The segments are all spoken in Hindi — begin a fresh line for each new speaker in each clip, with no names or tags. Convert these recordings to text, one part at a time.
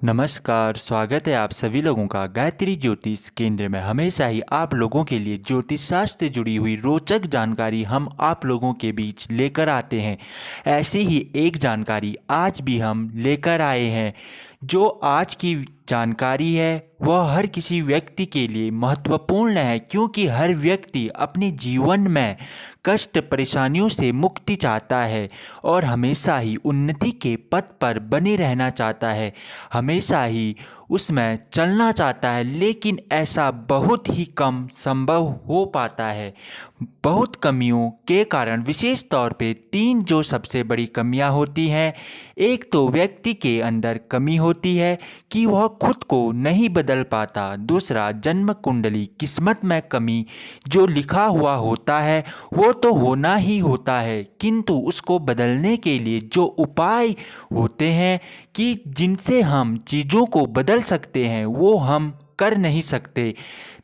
नमस्कार, स्वागत है आप सभी लोगों का गायत्री ज्योतिष केंद्र में। हमेशा ही आप लोगों के लिए ज्योतिष शास्त्र से जुड़ी हुई रोचक जानकारी हम आप लोगों के बीच लेकर आते हैं। ऐसे ही एक जानकारी आज भी हम लेकर आए हैं। जो आज की जानकारी है वह हर किसी व्यक्ति के लिए महत्वपूर्ण है, क्योंकि हर व्यक्ति अपने जीवन में कष्ट परेशानियों से मुक्ति चाहता है और हमेशा ही उन्नति के पथ पर बने रहना चाहता है, हमेशा ही उसमें चलना चाहता है। लेकिन ऐसा बहुत ही कम संभव हो पाता है। बहुत कमियों के कारण, विशेष तौर पे 3 जो सबसे बड़ी कमियां होती हैं। एक तो व्यक्ति के अंदर कमी होती है कि वह खुद को नहीं बदल पाता। दूसरा, जन्म कुंडली किस्मत में कमी जो लिखा हुआ होता है वो तो होना ही होता है, किंतु उसको बदलने के लिए जो उपाय होते हैं कि जिनसे हम चीज़ों को बदल सकते हैं वो हम कर नहीं सकते।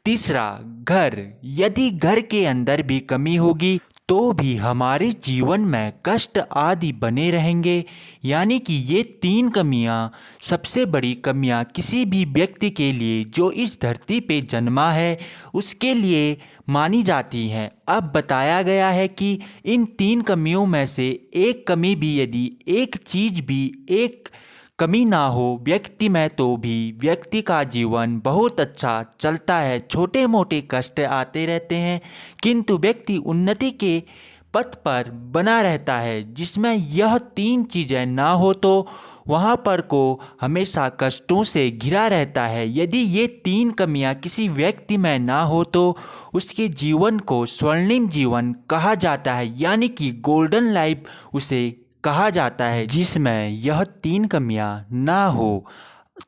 तीसरा, घर, यदि घर के अंदर भी कमी होगी तो भी हमारे जीवन में कष्ट आदि बने रहेंगे। यानी कि ये 3 कमियां सबसे बड़ी कमियां किसी भी व्यक्ति के लिए जो इस धरती पे जन्मा है उसके लिए मानी जाती हैं। अब बताया गया है कि इन 3 कमियों में से एक कमी भी, यदि एक चीज़ भी, एक कमी ना हो व्यक्ति में, तो भी व्यक्ति का जीवन बहुत अच्छा चलता है। छोटे मोटे कष्ट आते रहते हैं किंतु व्यक्ति उन्नति के पथ पर बना रहता है। जिसमें यह 3 चीज़ें ना हो तो वहाँ पर को हमेशा कष्टों से घिरा रहता है। यदि ये 3 कमियाँ किसी व्यक्ति में ना हो तो उसके जीवन को स्वर्णिम जीवन कहा जाता है, यानी कि गोल्डन लाइफ उसे कहा जाता है, जिसमें यह 3 कमियां ना हो।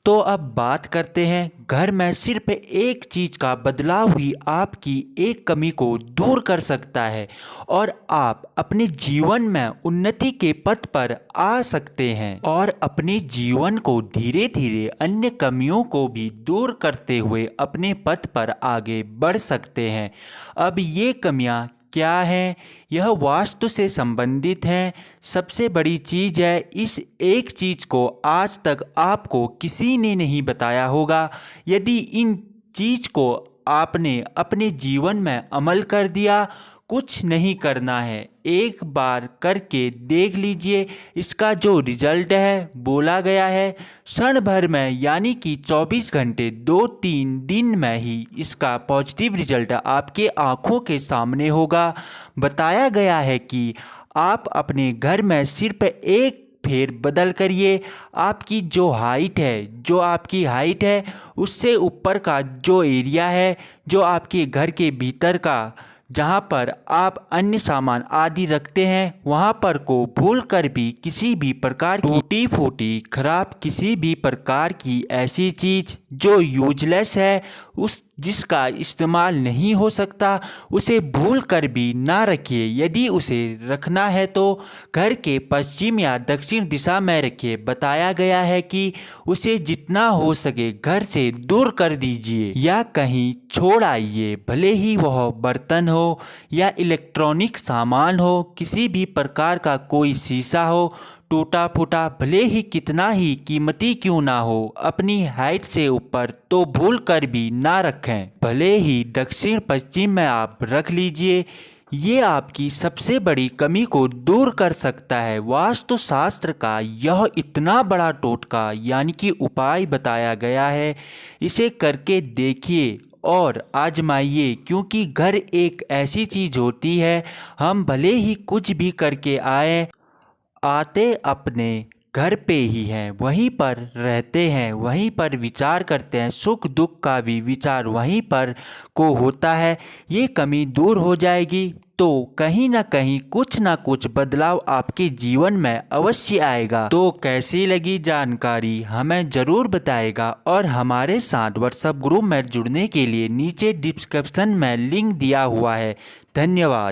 तो अब बात करते हैं, घर में सिर्फ एक चीज़ का बदलाव ही आपकी एक कमी को दूर कर सकता है और आप अपने जीवन में उन्नति के पथ पर आ सकते हैं और अपने जीवन को धीरे धीरे अन्य कमियों को भी दूर करते हुए अपने पथ पर आगे बढ़ सकते हैं। अब ये कमियां क्या है? यह वास्तु से संबंधित हैं। सबसे बड़ी चीज़ है, इस एक चीज़ को आज तक आपको किसी ने नहीं बताया होगा। यदि इन चीज़ को आपने अपने जीवन में अमल कर दिया, कुछ नहीं करना है, एक बार करके देख लीजिए। इसका जो रिजल्ट है बोला गया है क्षण भर में, यानी कि 24 घंटे 2-3 दिन में ही इसका पॉजिटिव रिजल्ट आपके आँखों के सामने होगा। बताया गया है कि आप अपने घर में सिर्फ एक फेर बदल करिए। आपकी जो हाइट है, जो आपकी हाइट है उससे ऊपर का जो एरिया है, जो आपके घर के भीतर का जहाँ पर आप अन्य सामान आदि रखते हैं, वहाँ पर को भूल कर भी किसी भी प्रकार की टूटी फूटी खराब किसी भी प्रकार की ऐसी चीज़ जो यूजलेस है, उस जिसका इस्तेमाल नहीं हो सकता, उसे भूल कर भी ना रखिए। यदि उसे रखना है तो घर के पश्चिम या दक्षिण दिशा में रखिए। बताया गया है कि उसे जितना हो सके घर से दूर कर दीजिए या कहीं छोड़ आइए। भले ही वह बर्तन हो या इलेक्ट्रॉनिक सामान हो, किसी भी प्रकार का कोई शीशा हो टूटा फूटा, भले ही कितना ही कीमती क्यों ना हो, अपनी हाइट से ऊपर तो भूल कर भी ना रखें। भले ही दक्षिण पश्चिम में आप रख लीजिए। ये आपकी सबसे बड़ी कमी को दूर कर सकता है। वास्तुशास्त्र का यह इतना बड़ा टोटका यानी कि उपाय बताया गया है, इसे करके देखिए और आजमाइए। क्योंकि घर एक ऐसी चीज़ होती है, हम भले ही कुछ भी करके आते अपने घर पे ही हैं, वहीं पर रहते हैं, वहीं पर विचार करते हैं, सुख दुख का भी विचार वहीं पर को होता है। ये कमी दूर हो जाएगी तो कहीं ना कहीं कुछ ना कुछ बदलाव आपके जीवन में अवश्य आएगा। तो कैसी लगी जानकारी हमें ज़रूर बताएगा और हमारे साथ व्हाट्सएप ग्रुप में जुड़ने के लिए नीचे डिस्क्रिप्शन में लिंक दिया हुआ है। धन्यवाद।